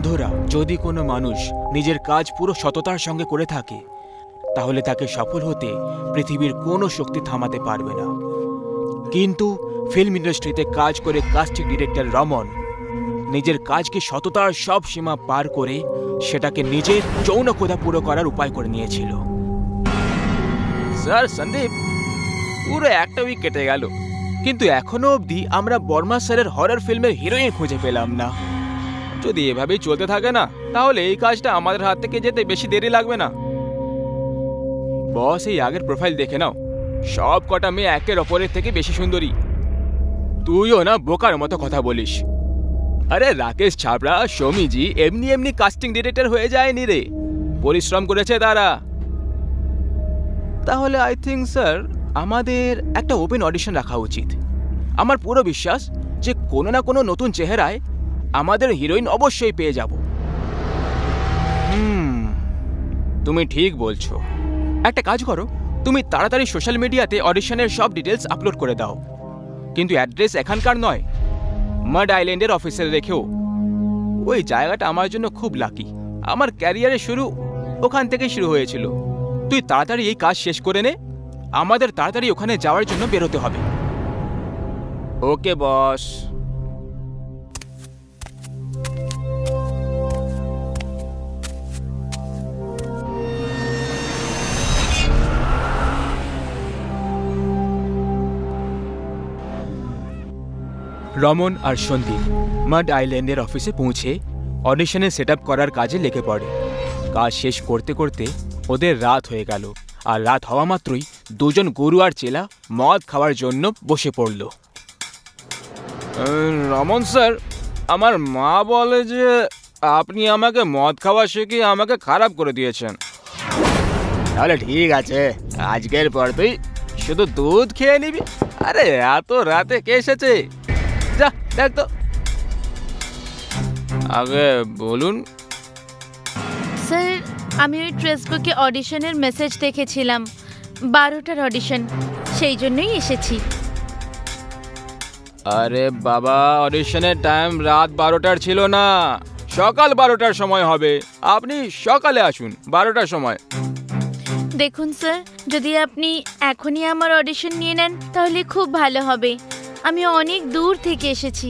বন্ধুরা, যদি কোনো মানুষ নিজের কাজ পুরো সততার সঙ্গে করে থাকে তাহলে তাকে সফল হতে পৃথিবীর কোনো শক্তি থামাতে পারবে না। কিন্তু ফিল্ম ইন্ডাস্ট্রিতে কাজ করে কাস্টিং ডিরেক্টর রমন নিজের কাজকে সততার সব সীমা পার করে সেটাকে নিজের যৌন ক্ষুধা পুরো করার উপায় করে নিয়েছিল। স্যার সন্দীপ, পুরো একটা উইক কেটে গেল, কিন্তু এখনো অবধি আমরা বর্মা স্যারের হরর ফিল্মের হিরোইন খুঁজে পেলাম না। যদি এভাবেই চলতে থাকে না তাহলে এই কাজটা আমাদের হাত থেকে যেতে বেশি দেরি লাগবে না। বস, এই আগের প্রোফাইল দেখে নাও, সব কটা মেয়ে একের অপরের থেকে বেশি সুন্দরী। তুইও না বোকার মতো কথা বলিস। আরে রাকেশ ছাবড়া, সৌমিজি এমনি এমনি কাস্টিং ডিরেক্টর হয়ে যায়নি রে, পরিশ্রম করেছে তারা। তাহলে আই থিঙ্ক স্যার আমাদের একটা ওপেন অডিশন রাখা উচিত। আমার পুরো বিশ্বাস যে কোনো না কোনো নতুন চেহারায় আমাদের হিরোইন অবশ্যই পেয়ে যাব। তুমি ঠিক বলছো। একটা কাজ করো, তুমি তাড়াতাড়ি সোশ্যাল মিডিয়াতে অডিশনের সব ডিটেলস আপলোড করে দাও, কিন্তু অ্যাড্রেস এখানকার নয়, মাড আইল্যান্ডের অফিসে রেখেও। ওই জায়গাটা আমার জন্য খুব লাকি, আমার ক্যারিয়ারের শুরু ওখান থেকেই শুরু হয়েছিল। তুই তাড়াতাড়ি এই কাজ শেষ করে নে, আমাদের তাড়াতাড়ি ওখানে যাওয়ার জন্য বেরোতে হবে। ওকে বস। রমন আর সন্দীপ মাড আইল্যান্ডের অফিসে পৌঁছে অডিশনে সেট আপ করার কাজে লেগে পড়ে। কাজ শেষ করতে করতে ওদের রাত হয়ে গেল, আর রাত হওয়া মাত্রই দুজন গুরু আর চেলা মদ খাওয়ার জন্য বসে পড়ল। রমন স্যার, আমার মা বলে যে আপনি আমাকে মদ খাওয়া শিখিয়ে আমাকে খারাপ করে দিয়েছেন। তাহলে ঠিক আছে, আজকের পর তুই শুধু দুধ খেয়ে নিবি। আরে এত রাতে কে এসেছে? যা দেখ তো। আগে বলুন। স্যার, আমি ওই ফেসবুকে অডিশনের মেসেজ দেখেছিলাম, 12টার অডিশন, সেই জন্যই এসেছি। আরে বাবা, অডিশনের টাইম রাত 12টার ছিল না, সকাল 12টার সময় হবে। আপনি সকালে আসুন 12টার সময়। দেখুন স্যার, যদি আপনি এখনই আমার অডিশন নিয়ে নেন তাহলে খুব ভালো হবে। আমি অনেক দূর থেকে এসেছি।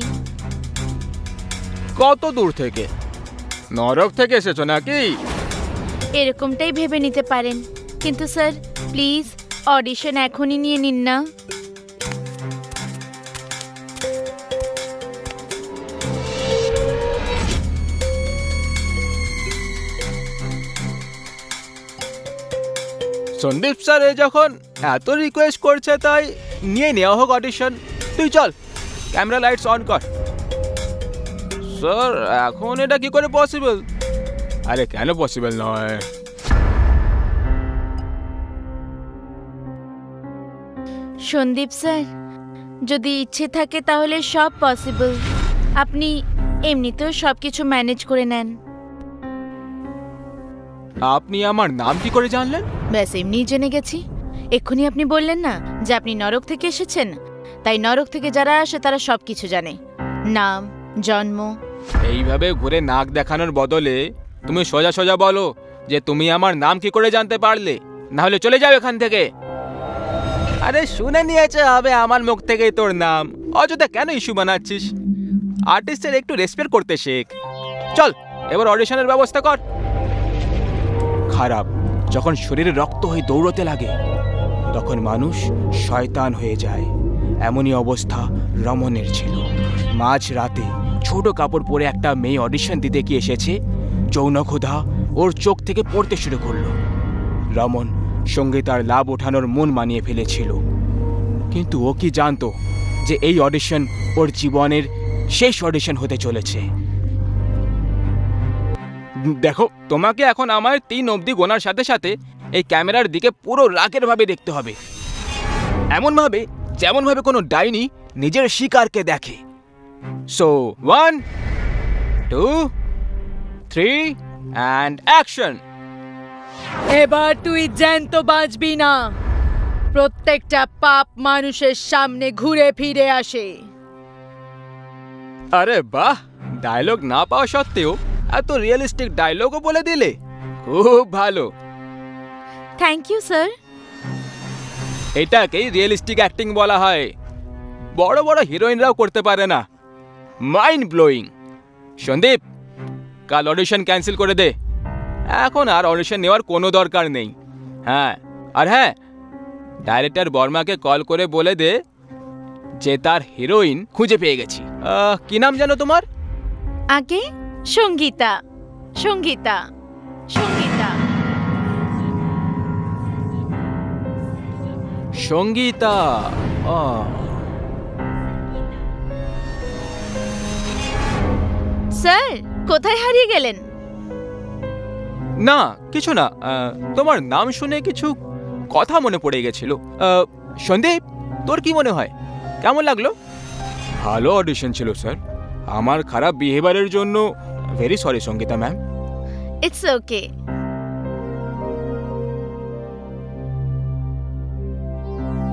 কত দূর থেকে? নরক থেকে এসেছো নাকি? এরকমটাই ভেবে নিতে পারেন, কিন্তু স্যার প্লিজ অডিশন এখনই নিয়ে নিন না। সন্দীপ স্যার যখন এত রিকোয়েস্ট করছে তাই নিয়ে নেওয়া হোক অডিশন। তুই চল, ক্যামেরা লাইটস অন কর। স্যার এখন এটা কি করে পসিবল? আরে কেন পসিবল নয়? সন্দীপ স্যার, যদি ইচ্ছে থাকে তাহলে সব পসিবল। আপনি এমনিতেও সব কিছু ম্যানেজ করে নেন। আপনি আমার নাম কি করে জানলেন? ব্যাস এমনিই জেনে গেছি। এক্ষুনি আপনি বললেন না যে আপনি নরক থেকে এসেছেন, তাই নরক থেকে যারা আসে তারা সব কিছু জানে, নাম, জন্ম। এইভাবে ঘুরে নাক দেখানোর বদলে তুমি সোজা সোজা বলো যে তুমি আমার নাম কি করে জানতে পারলে, না হলে চলে যাও এখান থেকে। আরে শুনে নিয়েছে হবে আমার মুখ থেকেই তোর নাম, অযথা কেন ইস্যু বানাচ্ছিস? আর্টিস্টের একটু রেসপেক্ট করতে শেখ। চল এবার অডিশনের ব্যবস্থা কর। খারাপ যখন শরীরে রক্ত হয়ে দৌড়তে লাগে তখন মানুষ শয়তান হয়ে যায়। এমনই অবস্থা রমনের ছিল। মাঝ রাতে ছোট কাপড় পরে একটা মেয়ে অডিশন দিতে কি এসেছে, যৌন ক্ষুধা ওর চোখ থেকে পড়তে শুরু করলো। রমন সঙ্গে তার লাভ ওঠানোর মন মানিয়ে ফেলেছিল, কিন্তু ও কি জানতো যে এই অডিশন ওর জীবনের শেষ অডিশন হতে চলেছে। দেখো, তোমাকে এখন আমার 3 অবধি গোনার সাথে সাথে এই ক্যামেরার দিকে পুরো রাগের ভাবে দেখতে হবে, এমন ভাবে যেমন ভাবে কোনো ডাইনি নিজের শিকারকে দেখে। So 1 2 3 and action. এবার তুই জ্যান্ত বাঁচবি না। প্রত্যেকটা পাপ মানুষের সামনে ঘুরে ফিরে আসে। আরে বাহ, ডায়লগ না পাওয়া সত্ত্বেও এত রিয়েলিস্টিক ডায়লগও বলে দিলে, খুব ভালো। Thank you sir. এটাকেই রিয়েলিস্টিক অ্যাক্টিং বলা হয়, বড় বড় হিরোইনরাও করতে পারে না। Mind blowing. সন্দীপ, কাল অডিশন ক্যান্সেল করে দে, এখন আর অডিশন নেওয়ার কোনো দরকার নেই। হ্যাঁ, আর হ্যাঁ, ডাইরেক্টর বর্মাকে কল করে বলে দে যে তার হিরোইন খুঁজে পেয়ে গেছি। কি নাম জানো তোমার? আগে সঙ্গীতা। সঙ্গীতা সঙ্গীতা সঙ্গীতা। স্যার, কোথায় হারিয়ে গেলেন? না কিছু না, তোমার নাম শুনে কিছু কথা মনে পড়ে গেছিল। সন্দীপ, তোর কি মনে হয়, কেমন লাগলো? ভালো অডিশন ছিল স্যার, আমার খারাপ বিহেভিয়ারের জন্য very sorry Sangeeta ma'am. It's okay.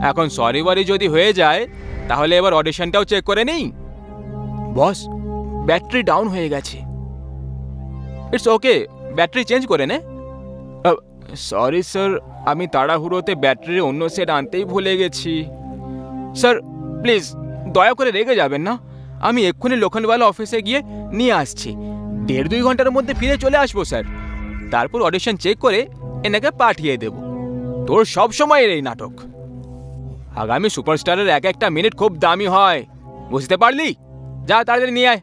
এখন সরি ওয়ারি যদি হয়ে যায় তাহলে এবার অডিশনটাও চেক করে নেই। বস, ব্যাটারি ডাউন হয়ে গেছে। ইটস ওকে, ব্যাটারি চেঞ্জ করে নে। সরি স্যার, আমি তাড়াহুড়োতে ব্যাটারির অন্য সেট আনতেই ভুলে গেছি। স্যার প্লিজ দয়া করে রেগে যাবেন না, আমি এক্ষুনি লোখনওয়ালা অফিসে গিয়ে নিয়ে আসছি। 1.5-2 ঘন্টার মধ্যে ফিরে চলে আসবো স্যার, তারপর অডিশন চেক করে এনাকে পাঠিয়ে দেব। তোর সব সময়ের এই নাটক। আগামী সুপারস্টারের এক একটা মিনিট খুব দামি হয়, বুঝতে পারলি? যা তাড়াতাড়ি নিয়ে আয়।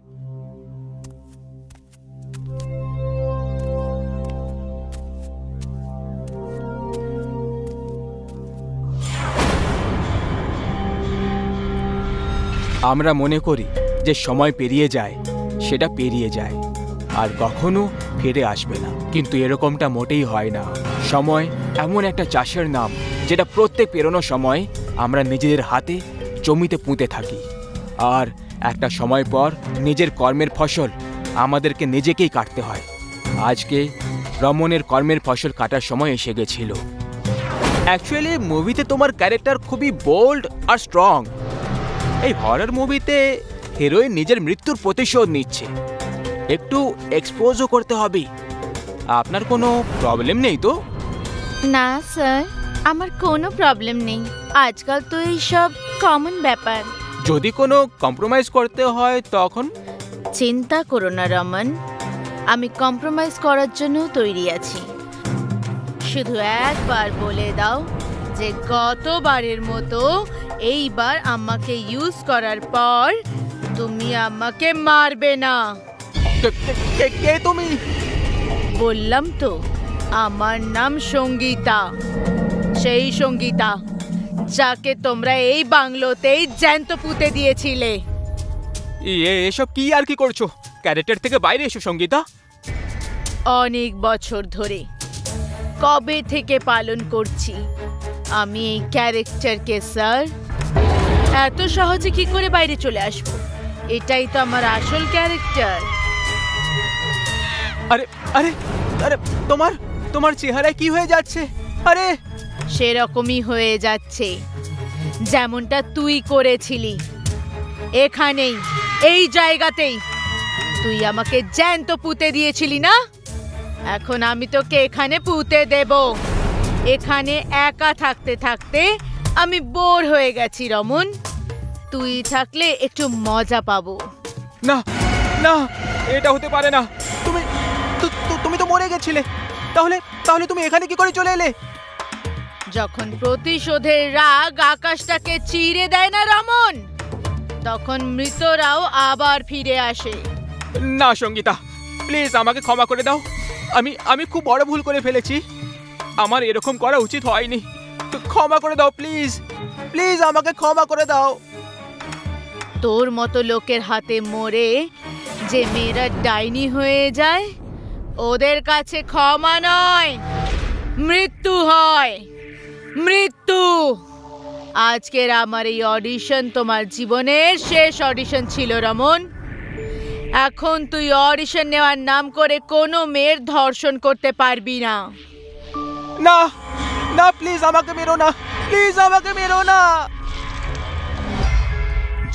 আমরা মনে করি যে সময় পেরিয়ে যায়, সেটা পেরিয়ে যায় আর কখনো ফিরে আসবে না, কিন্তু এরকমটা মোটেই হয় না। সময় এমন একটা চাষের নাম যেটা প্রত্যেক পেরোনোর সময় আমরা নিজেদের হাতে জমিতে পুঁতে থাকি, আর একটা সময় পর নিজের কর্মের ফসল আমাদেরকে নিজেকেই কাটতে হয়। আজকে রমনের কর্মের ফসল কাটার সময় এসে গেছিল। অ্যাকচুয়ালি মুভিতে তোমার ক্যারেক্টার খুবই বোল্ড আর স্ট্রং। এই হরর মুভিতে হিরোইন নিজের মৃত্যুর প্রতিশোধ নিচ্ছে, একটু এক্সপোজও করতে হবে। আপনার কোনো প্রবলেম নেই তো? না স্যার, আমার কোনো প্রবলেম নেই। আজকাল তো এইসব কমন ব্যাপার। যদি কোনো কম্প্রোমাইজ করতে হয় তখন? চিন্তা করো না রমন, আমি কম্প্রোমাইজ করার জন্য তৈরি আছি। শুধু একবার বলে দাও যে গতবারের মতো এইবার আমাকে ইউজ করার পর তুমি আমাকে মারবে না। কে তুমি? বললাম তো, আমার নাম সঙ্গীতা, সেই সঙ্গীতা যাকে তোমরা এই বাংলোতেই জ্যান্ত পুঁতে দিয়েছিলে। এসব কি আর কি করছো? ক্যারেক্টার থেকে বাইরে এসো সঙ্গীতা। অনেক বছর ধরে, কবে থেকে পালন করছি আমি এই ক্যারেক্টারকে স্যার। এত সহজে কি করে বাইরে চলে আসবো? এটাই তো আমার আসল ক্যারেক্টার। আরে আরে আরে, তোমার চেহারায় কি হয়ে যাচ্ছে? আরে সেরকমই হয়ে যাচ্ছে যেমনটা তুই করেছিলি এখানেই, এই জায়গাতেই। তুই আমাকে জ্যান্ত পুঁতে দিয়েছিলি না? এখন আমি তোকে এখানে পুঁতে দেব। এখানে একা থাকতে থাকতে আমি বোর হয়ে গেছি রমন। তুই থাকলে একটু মজা পাবো। না না, এটা হতে পারে না। তুমি তো মরে গেছিলে, তাহলে তুমি এখানে কি করে চলে এলে? যখন প্রতিশোধের রাগ আকাশটাকে চিরে দেয় না রমন, তখন মৃতরাও আবার ফিরে আসে। না সঙ্গীতা, প্লিজ আমাকে ক্ষমা করে দাও। আমি খুব বড় ভুল করে ফেলেছি, আমার এরকম করা উচিত হয়নি। ক্ষমা করে দাও প্লিজ, প্লিজ আমাকে ক্ষমা করে দাও। তোর মতো লোকের হাতে মরে যে মেয়েরা ডাইনি হয়ে যায়, ওদের কাছে ক্ষমা নয়, মৃত্যু হয়, মৃত্যু। আজকের আমার এই অডিশন তোমার জীবনের শেষ অডিশন ছিল রমন। এখন তুই অডিশন নেওয়ার নাম করে কোনো মেয়ের ধর্ষণ করতে পারবি না। না না, প্লিজ আমাকে মেরো না, প্লিজ আমাকে মেরো না।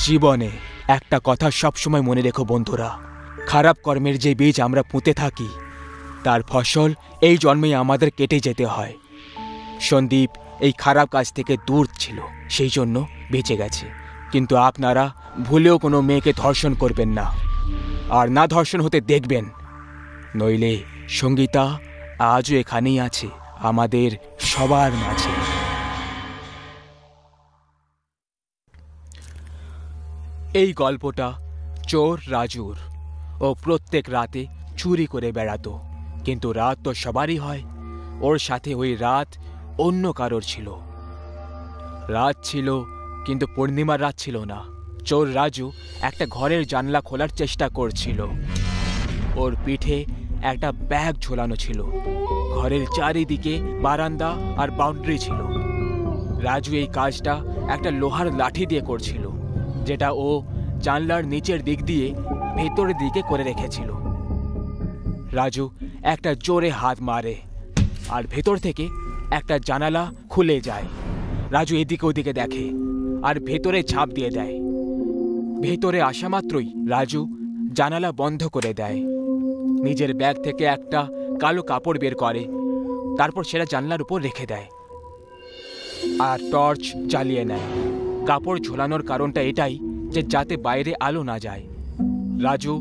জীবনে একটা কথা সবসময় মনে রেখো বন্ধুরা, খারাপ কর্মের যে বীজ আমরা পুঁতে থাকি তার ফসল এই জন্মেই আমাদের কেটে যেতে হয়। সন্দীপ এই খারাপ কাজ থেকে দূর ছিল, সেই জন্য বেঁচে গেছে। কিন্তু আপনারা ভুলেও কোনো মেয়েকে ধর্ষণ করবেন না, আর না ধর্ষণ হতে দেখবেন, নইলে সঙ্গীতা আজও এখানেই আছে আমাদের সবার মাঝে। এই গল্পটা চোর রাজুর। ও প্রত্যেক রাতে চুরি করে বেড়াতো, কিন্তু রাত তো সবারই হয়, ওর সাথে ওই রাত অন্য কারোর ছিল। রাত ছিল, কিন্তু পূর্ণিমার রাত ছিল না। চোর রাজু একটা ঘরের জানলা খোলার চেষ্টা করছিল। ওর পিঠে একটা ব্যাগ ঝোলানো ছিল। ঘরের চারিদিকে বারান্দা আর বাউন্ডারি ছিল। রাজু এই কাজটা একটা লোহার লাঠি দিয়ে করছিল, যেটা ও জানলার নিচের দিক দিয়ে ভেতরের দিকে করে রেখেছিল। রাজু একটা জোরে হাত মারে আর ভেতর থেকে একটা জানালা খুলে যায়। রাজু এদিকে ওদিকে দেখে আর ভেতরে ঝাঁপ দিয়ে দেয়। ভেতরে আসা মাত্রই রাজু জানালা বন্ধ করে দেয়। নিজের ব্যাগ থেকে একটা কালো কাপড় বের করে, তারপর সেটা জানলার উপর রেখে দেয় আর টর্চ জ্বালিয়ে নেয়। কাপড় ঝোলানোর কারণটা এটাই যে যাতে বাইরে আলো না যায়। রাজু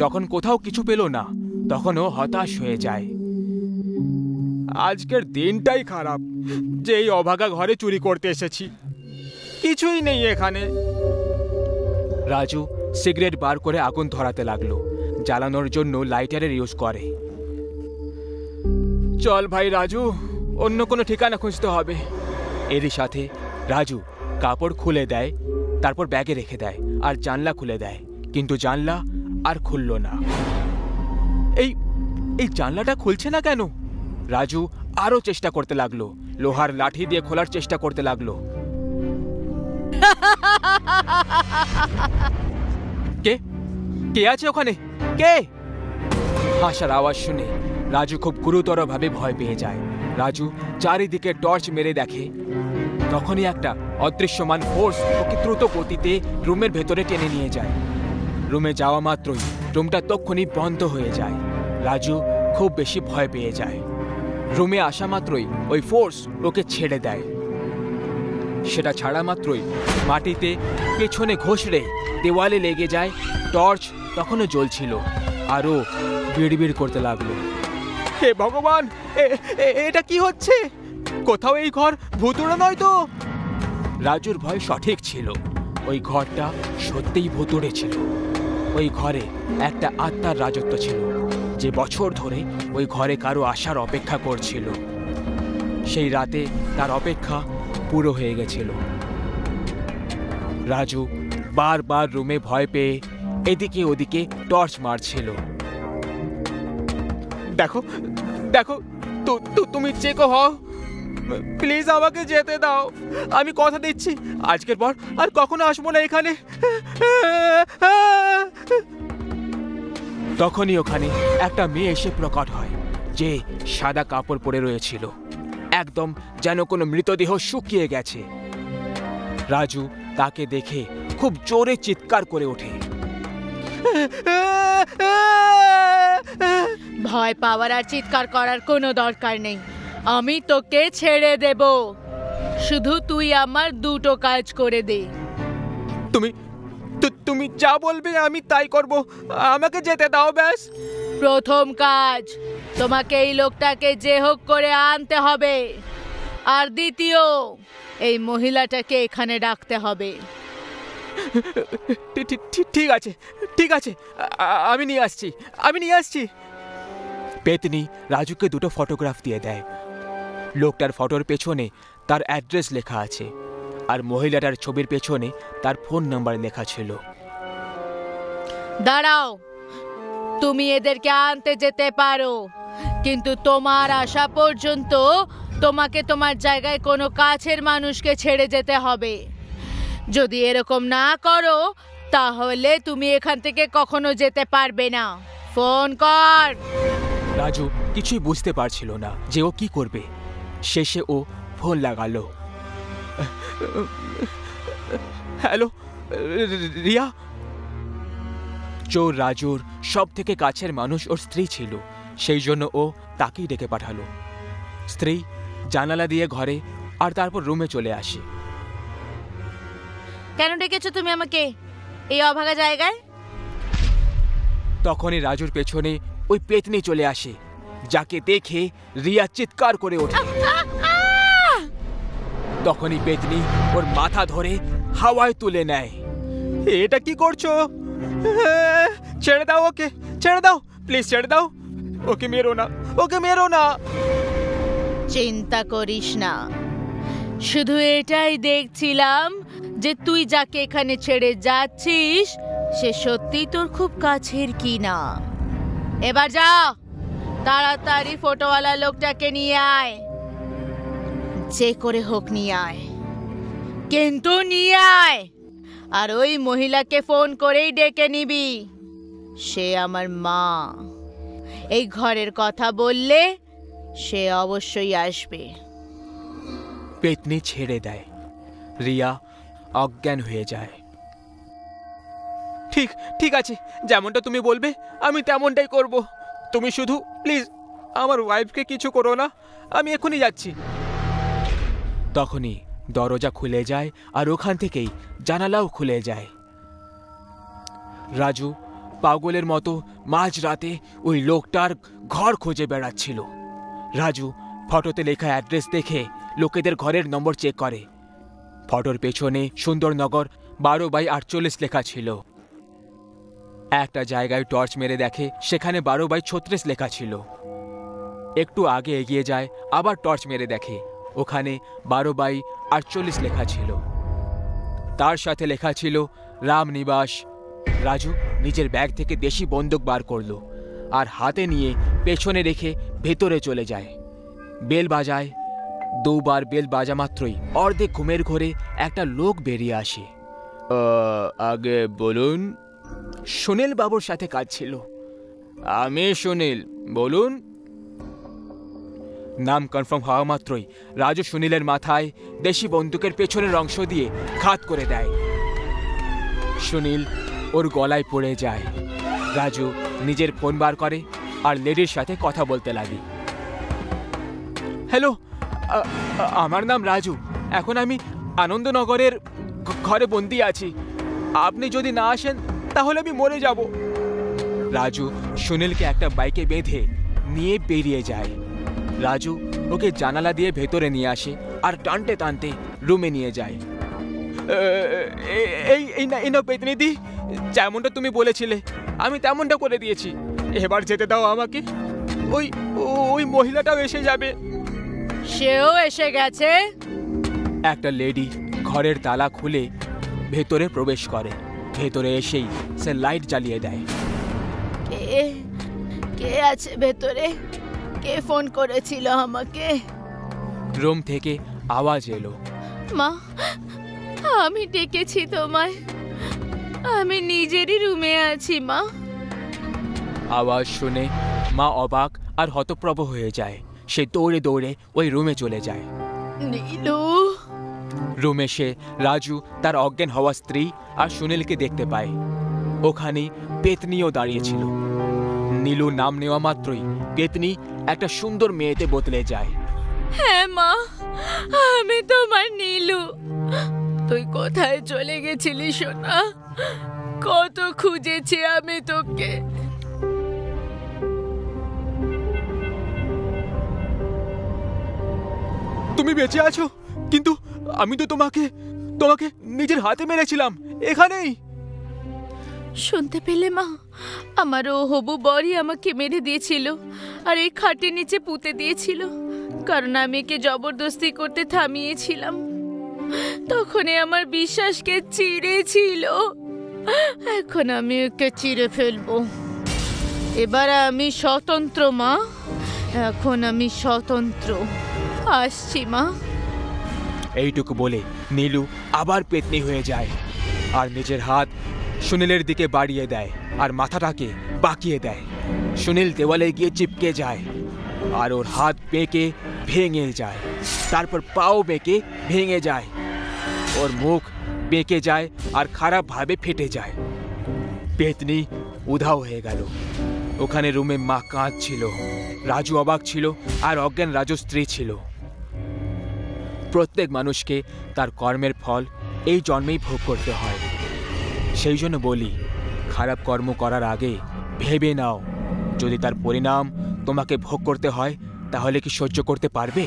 যখন কোথাও কিছু পেল না, তখন ও হতাশ হয়ে যায়। আজকের দিনটাই খারাপ যে এই অভাগা ঘরে চুরি করতে এসেছি, কিছুই নেই এখানে। রাজু সিগারেট বার করে আগুন ধরাতে লাগলো। জ্বালানোর জন্য লাইটারের ইউজ করে। চল ভাই রাজু, অন্য কোনো ঠিকানা খুঁজতে হবে। এরই সাথে রাজু কাপড় খুলে দেয়, তারপর ব্যাগে রেখে দেয় আর জানলা খুলে দেয়, কিন্তু জানলা আর খুলল না। এই জানলাটা খুলছে না কেন? রাজু আরো চেষ্টা করতে লাগলো, লোহার লাঠি দিয়ে খোলার চেষ্টা করতে লাগলো। কে কে আছে ওখানে? কে? হাসার আওয়াজ শুনে রাজু খুব গুরুতরভাবে ভয় পেয়ে যায়। রাজু চারিদিকে টর্চ মেরে দেখে, তখনই একটা অদৃশ্যমান ফোর্স ওকে দ্রুত গতিতে রুমের ভেতরে টেনে নিয়ে যায়। রুমে যাওয়া মাত্রই রুমটা তক্ষুনি বন্ধ হয়ে যায়। রাজু খুব বেশি ভয় পেয়ে যায়। রুমে আসা মাত্রই ওই ফোর্স ওকে ছেড়ে দেয়। সেটা ছাড়া মাত্রই মাটিতে পেছনে ঘষড়ে দেওয়ালে লেগে যায়। টর্চ তখনও জ্বলছিল, আরও বিড়বিড় করতে লাগলো। হে ভগবান, এটা কি হচ্ছে? কোথাও এই ঘর ভুতুড়ে নয় তো? রাজুর ভয় সঠিক ছিল। ওই ঘরটা সত্যিই ভুতুড়ে ছিল। ওই ঘরে একটা আত্মার রাজত্ব ছিল, যে বছর ধরে ওই ঘরে কারো আসার অপেক্ষা করছিল। সেই রাতে তার অপেক্ষা পুরো হয়ে গেছিল। রাজু বারবার রুমে ভয় পেয়ে এদিকে ওদিকে টর্চ মারছিল। দেখো দেখো, তুমি চেকো হও, প্লিজ আমাকে যেতে দাও। আমি কথা দিচ্ছি আজকের পর আর কখনো আসবো না এখানে। তখনই ওখানে একটা মেয়ে এসে প্রকট হয়, যে সাদা কাপড় পরে রয়েছিল, একদম যেন কোনো মৃতদেহ শুকিয়ে গেছে। রাজু তাকে দেখে খুব জোরে চিৎকার করে ওঠে। ভয় পাওয়ার আর চিৎকার করার কোনো দরকার নেই। আমি তোকে ছেড়ে দেব, শুধু তুই আমার দুটো কাজ করে দে। তুমি যা বলবে আমি তাই করব, আমাকে যেতে দাও ব্যাস। প্রথম কাজ, তোমাকে এই লোকটাকে যে হোক করে আনতে হবে, আর দ্বিতীয়, এই মহিলাটাকে এখানে ডাকতে হবে। ঠিক আছে ঠিক আছে, আমি নিয়ে আসছি। পেতনি রাজুকে দুটো ফটোগ্রাফ দিয়ে দেয়। লোকটার ফটোর পেছনে তার অ্যাড্রেস লেখা আছে, আর মহিলাটার ছবির পেছনে তার ফোন নাম্বার লেখা ছিল। দাঁড়াও, তুমি এদেরকে আনতে যেতে পারো, কিন্তু তোমার আসা পর্যন্ত তোমাকে তোমার জায়গায় কোনো কাছের মানুষকে ছেড়ে যেতে হবে। যদি এরকম না করো তাহলে তুমি এখান থেকে কখনো যেতে পারবে না। ফোন কর। রাজু কিছুই বুঝতে পারছিল না যে ও কি করবে। শেষে ও ফোন লাগালো। হ্যালো রিয়া, চোর রাজুর সব থেকে কাছের মানুষ ওর স্ত্রী ছিল, সেই জন্য ও তাকেই ডেকে পাঠালো। স্ত্রী জানালা দিয়ে ঘরে আর তারপর রুমে চলে আসে। কেন ডেকেছো তুমি আমাকে এই অভাগা জায়গায়? তখনই রাজুর পেছনে ওই পেতনি চলে আসে, যাকে দেখে রিয়া চিৎকার করে ওঠে। তখনই পেতনি ওর মাথা ধরে হাওয়ায় তুলে নেয়। এটা কি করছো? ছেড়ে দাও ওকে, ছেড়ে দাও, প্লিজ ছেড়ে দাও, ওকে মেরো না, ওকে মেরো না। চিন্তা করিস না, শুধু এটাই দেখছিলাম যে তুই যাকে এখানে ছেড়ে যাচ্ছিস সে সত্যি তোর খুব কাছের কি না। এবার যা, তাড়াতাড়ি ফটোওয়ালা লোকটাকে নিয়ে আয়, যে করে হোক নিয়ে আয়, কিন্তু নিয়ে আয়। আর ওই মহিলাকে ফোন করেই ডেকে নিবি, সে আমার মা। এই ঘরের কথা বললে সে অবশ্যই আসবে। পেতনি ছেড়ে দেয়, রিয়া অজ্ঞান হয়ে যায়। ঠিক ঠিক আছে, যেমনটা তুমি বলবে আমি তেমনটাই করব। তুমি শুধু প্লিজ আমার ওয়াইফকে কিছু করো না, আমি এখনই যাচ্ছি। তখনই দরজা খুলে যায় আর ওখান থেকেই জানালাও খুলে যায়। রাজু পাগলের মতো মাঝরাতে ওই লোকটার ঘর খুঁজে বেড়াচ্ছিল। রাজু ফটোতে লেখা অ্যাড্রেস দেখে লোকেদের ঘরের নম্বর চেক করে। ফটোর পেছনে সুন্দরনগর 12/48 লেখা ছিল। একটা জায়গায় টর্চ মেরে দেখে সেখানে 12/36 লেখা ছিল। একটু আগে এগিয়ে যায়, আবার টর্চ মেরে দেখে ওখানে 12/48 লেখা ছিল। তার সাথে লেখা ছিল রামনিবাস। রাজু নিজের ব্যাগ থেকে দেশি বন্দুক বার করলো আর হাতে নিয়ে পেছনে রেখে ভেতরে চলে যায়। বেল বাজায়, দুবার বেল বাজা মাত্রই অর্ধেক ঘুমের ঘরে একটা লোক বেরিয়ে আসে। আগে বলুন। সুনীল বাবুর সাথে কাজ ছিল। আমি সুনীল, বলুন। নাম কনফার্ম হওয়া মাত্রই রাজু সুনীলের মাথায় দেশি বন্দুকের পেছনের অংশ দিয়ে ঘাত করে দেয়। সুনীল ওর গলায় পড়ে যায়। রাজু নিজের ফোন বার করে আর লেডির সাথে কথা বলতে লাগে। হ্যালো, আমার নাম রাজু, এখন আমি আনন্দনগরের ঘরে বন্দি আছি। আপনি যদি না আসেন তাহলে আমি মরে যাব। রাজু সুনীলকে একটা বাইকে বেঁধে নিয়ে বেরিয়ে যায়। রাজু ওকে জানালা দিয়ে ভেতরে নিয়ে আসে আর টানতে টানতে রুমে নিয়ে যায়। এই না পেতনিদি, যেমনটা তুমি বলেছিলে আমি তেমনটা করে দিয়েছি, এবার যেতে দাও আমাকে। ওই মহিলাটাও এসে যাবে। সেও এসে গেছে। একটা লেডি ঘরের তালা খুলে ভেতরে প্রবেশ করে। ভেতরে এসেই সে লাইট জ্বালিয়ে দেয়। কে আছে ভেতরে? কে ফোন করেছিল আমাকে? রুম থেকে আওয়াজ এলো। মা, আমি ডেকেছি তোমায়, আমি নিজেরই রুমে আছি মা। আওয়াজ শুনে মা অবাক আর হতপ্রভ হয়ে যায়। সে দৌড়ে দৌড়ে ওই রুমে চলে যায়। নীলু। রুমে সে রাজু, তার অজ্ঞান হওয়া স্ত্রী আর সুনীলকে দেখতে পায়। ওখানে পেতনিও দাঁড়িয়েছিল। নীলু নাম নেওয়া মাত্রই পেতনি একটা সুন্দর মেয়েতে বদলে যায়। হ্যাঁ মা, আমি তোমার নীলু। তুই কোথায় চলে গেছিলি সোনা? কত খুঁজেছি আমি তোকে। তুমি বেঁচে আছো, কিন্তু আমি তো তোমাকে নিজের হাতে মেরেছিলাম এখানেই। শুনতে পেলে মা? আমার ও হবু বরই আমাকে মেরে দিয়েছিল আর এই খাটের নিচে পুঁতে দিয়েছিল, কারণ আমি একে জবরদস্তি করতে থামিয়েছিলাম। তখনই আমার বিশ্বাসকে চিড়েছিল, এখন আমি ওকে চিড়ে ফেলবো। এবার আমি স্বতন্ত্র মা, এখন আমি স্বতন্ত্র। আসছি মা। এইটুকু বলে নীলু আবার পেতনি হয়ে যায় আর নিজের হাত সুনীলের দিকে বাড়িয়ে দেয় আর মাথাটাকে বাঁকিয়ে দেয়। সুনীল দেওয়ালে গিয়ে চিপকে যায় আর ওর হাত বেঁকে ভেঙে যায়, তারপর পাও বেঁকে ভেঙে যায়, ওর মুখ বেঁকে যায় আর খারাপভাবে ফেটে যায়। পেতনি উধাও হয়ে গেল। ওখানে রুমে মা কাঁদছিল, রাজু অবাক ছিল, আর অজ্ঞান রাজুর স্ত্রী ছিল। প্রত্যেক মানুষকে তার কর্মের ফল এই জন্মেই ভোগ করতে হয়। সেই জন্য বলি, খারাপ কর্ম করার আগে ভেবে নাও, যদি তার পরিণাম তোমাকে ভোগ করতে হয় তাহলে কি সহ্য করতে পারবে?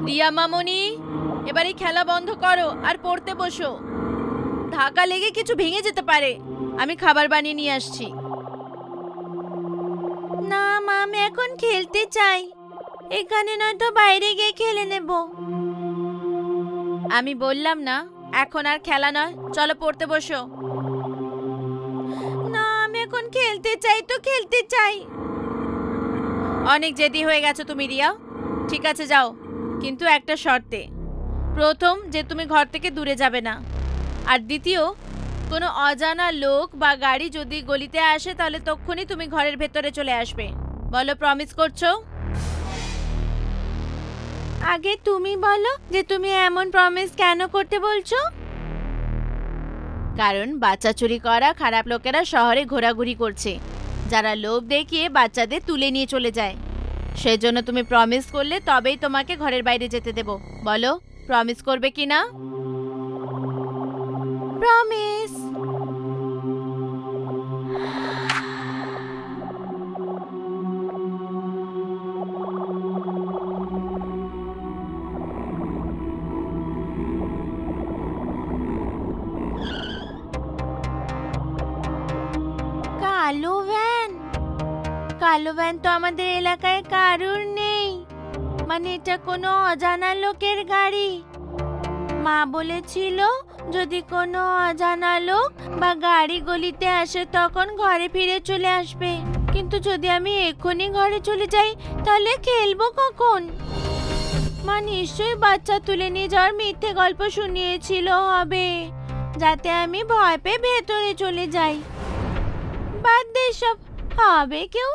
রিয়া মামনি, এবার এই খেলা বন্ধ করো আর পড়তে বসো। ধাক্কা লেগে কিছু ভেঙে যেতে পারে। আমি খাবার বানিয়ে নিয়ে আসছি। না মা, আমি এখন খেলতে চাই। এখানে নয়তো বাইরে গিয়ে খেলে নেব। আমি বললাম না এখন আর খেলা নয়, চলো পড়তে বসো। না, আমি এখন খেলতে চাই তো খেলতে চাই। অনেক জেদি হয়ে গেছো তুমি রিয়া। ঠিক আছে যাও, কিন্তু একটা শর্তে। প্রথম, যে তুমি ঘর থেকে দূরে যাবে না। আর দ্বিতীয়, কোনো অজানা লোক বা গাড়ি যদি গলিতে আসে তাহলে তখনই তুমি ঘরের ভেতরে চলে আসবে। বলো, প্রমিস করছো? আগে তুমি বলো যে তুমি এমন প্রমিস কেন করতে বলছো? কারণ বাচ্চা চুরি করা খারাপ লোকেরা শহরে ঘোরাঘুরি করছে, যারা লোভ দেখিয়ে বাচ্চাদের তুলে নিয়ে চলে যায়। সেজন্য তুমি প্রমিস করলে তবেই তোমাকে ঘরের বাইরে যেতে দেব। বলো, প্রমিস করবে কি না? প্রমিস। কালো ভ্যান? কালো ভ্যান তো আমাদের এলাকায় কারুর নেই। মানে এটা কোনো অজানা লোকের গাড়ি। মা বলেছিল যদি কোনো অজানা লোক বা গাড়ি গলিতে আসে তখন ঘরে ফিরে চলে আসবে। কিন্তু যদি আমি এখনই ঘরে চলে যাই তাহলে খেলবো কখন? মা নিশ্চয়ই বাচ্চা তুলে নিয়ে যাওয়ার মিথ্যে গল্প শুনিয়েছিল হবে, যাতে আমি ভয় পেয়ে ভেতরে চলে যাই। বাদ দে সব, হবে কেউ?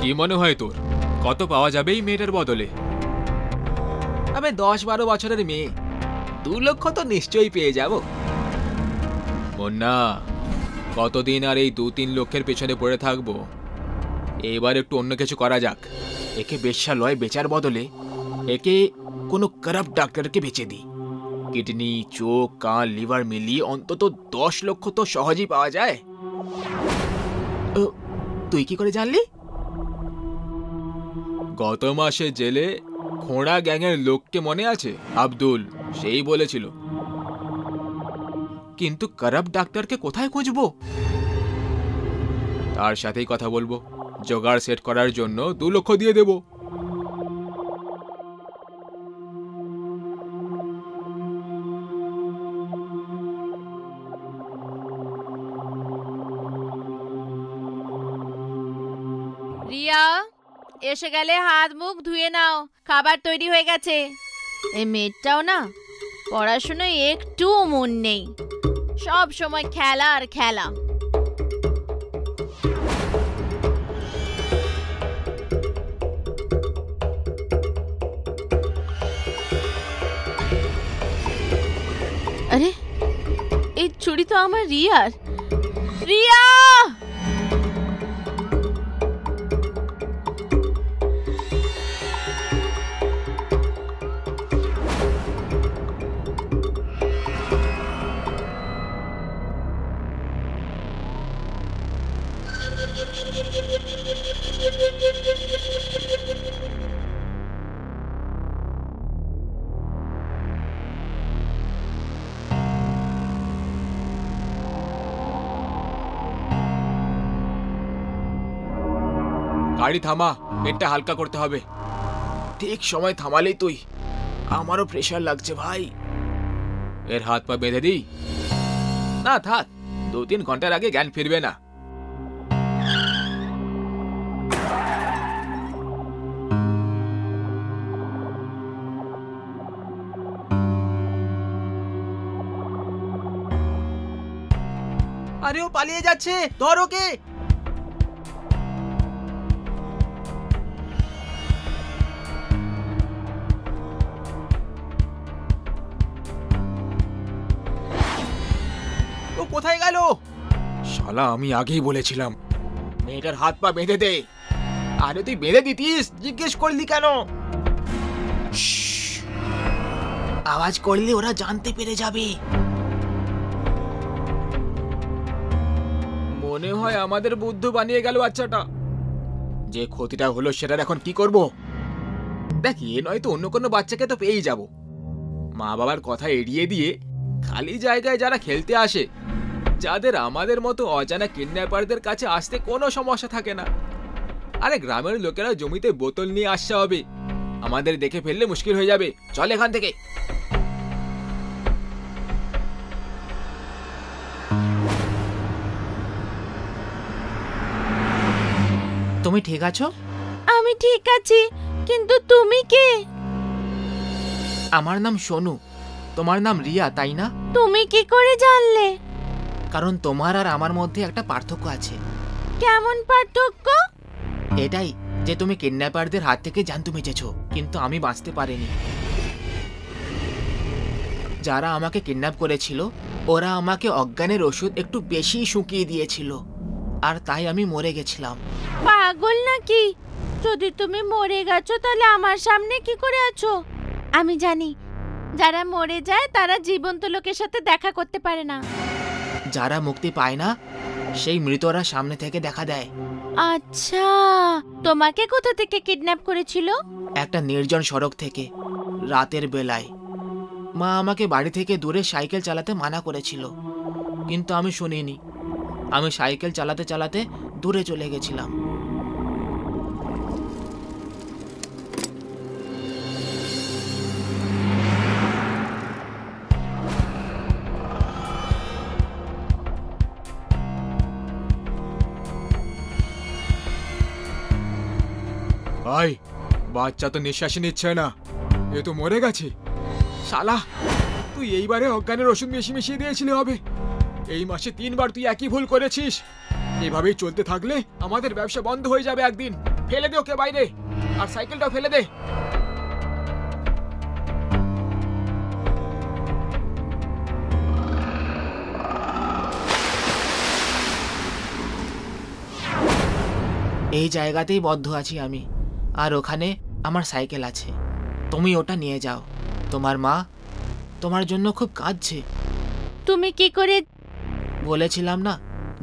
কি মনে হয় তোর, কত পাওয়া যাবে এই মেয়েটার বদলে? আমি 10-12 বছরের মেয়ে, 2 লক্ষ তো নিশ্চয়ই পেয়ে যাব। মুন্না, কতদিন আর এই 2-3 লক্ষের পেছনে পড়ে থাকবো? এবার একটু অন্য কিছু করা যাক। একে বেশ্যালয় বেচার বদলে একে কোনো খারাপ ডাক্তারকে বেচে দিই। কিডনি, চোখ, কান, লিভার মিলিয়ে অন্তত 10 লক্ষ তো সহজেই পাওয়া যায়। তুই কি করে জানলি? গত মাসে জেলে খোঁড়া গ্যাংয়ের লোককে মনে আছে? আব্দুল, সেই বলেছিল। কিন্তু খারাপ ডাক্তারকে কোথায় খুঁজবো? তার সাথেই কথা বলবো, জোগাড় সেট করার জন্য 2 লক্ষ দিয়ে দেব। রিয়া, এসে গেলে হাত মুখ ধুয়ে নাও, খাবার তৈরি হয়ে গেছে। এই মেয়েটাও না পড়াশোনায় একটু মন নেই, সব সময় খেলা আর খেলা। আরে, এই চুড়ি তো আমার রিয়ার। রিয়া! গাড়ি থামা, পেটটা হালকা করতে হবে। ঠিক সময় থামালেই তুই। আমারও প্রেশার লাগছে ভাই। এর হাত পা বেঁধে দিই? না থাক, 2-3 ঘন্টার আগে জ্ঞান ফিরবে না। আরে ও পালিয়ে যাচ্ছে, ধর ওকে। ও কোথায় গেল? শালা, আমি আগেই বলেছিলাম মেয়েটার হাত পা বেঁধে দে। আরে তুই বেঁধে দিতিস, জিজ্ঞেস করলি কেন? আওয়াজ করলে ওরা জানতে পেরে যাবে। মনে হয় আমাদের বুদ্ধু বানিয়ে গেল বাচ্চাটা। যে ক্ষতিটা হলো সেটার এখন কি করব? দেখ, এ নয়তো অন্য কোনো বাচ্চাকে তো পেয়েই যাব। মা বাবার কথা এড়িয়ে দিয়ে খালি জায়গায় যারা খেলতে আসে, যাদের আমাদের মতো অজানা কিডন্যাপারদের কাছে আসতে কোনো সমস্যা থাকে না। আরে গ্রামের লোকেরা জমিতে বোতল নিয়ে আসতে হবে, আমাদের দেখে ফেললে মুশকিল হয়ে যাবে। চল এখান থেকে। তুমি ঠিক আছো? আমি ঠিক আছি, কিন্তু তুমি কে? আমার নাম সোনু, তোমার নাম রিয়া, তাই না? তুমি কি করে জানলে? কারণ তোমার আর আমার মধ্যে একটা পার্থক্য আছে। কেমন পার্থক্য? এটাই যে তুমি কিডন্যাপারদের হাত থেকে জানতু বেঁচেছো, কিন্তু আমি বাঁচতে পারিনি। যারা আমাকে কিডন্যাপ করেছিল ওরা আমাকে অজ্ঞানের ওষুধ একটু বেশি শুকিয়ে দিয়েছিল, আর তাই আমি মরে গেছিলাম। পাগল নাকি? যদি তুমি মরে গেছো তাহলে আমার সামনে কি করে আছো? আমি জানি যারা মরে যায় তারা জীবন্ত লোকের সাথে দেখা করতে পারে না। যারা মুক্তি পায় না সেই মৃতরা সামনে থেকে দেখা দেয়। আচ্ছা, তোমাকে কোথা থেকে কিডন্যাপ করেছিল? একটা নির্জন সড়ক থেকে, রাতের বেলায়। মা আমাকে বাড়ি থেকে দূরে সাইকেল চালাতে মানা করেছিল, কিন্তু আমি শুনিনি। আমি সাইকেল চালাতে চালাতে দূরে চলে গেছিলাম। ভাই, বাচ্চা তো নিঃশ্বাসই নিচ্ছে না, এ তো মরে গেছে। শালা, তুই এইবারে অজ্ঞানের ওষুধ মিশিয়ে দিয়েছিলি হবে। এই মাসে 3 বার তুই একই ভুল করেছিস। এভাবেই চলতে থাকলে আমাদের ব্যবসা বন্ধ হয়ে যাবে একদিন। ফেলে দে ওকে বাইরে, আর সাইকেলটাও ফেলে দে। এই জায়গাতেই বদ্ধ আছি আমি, আর ওখানে আমার সাইকেল আছে। তুমি ওটা নিয়ে যাও। তোমার মা তোমার জন্য খুব কাঁদছে। তুমি কি করে? বলেছিলাম না,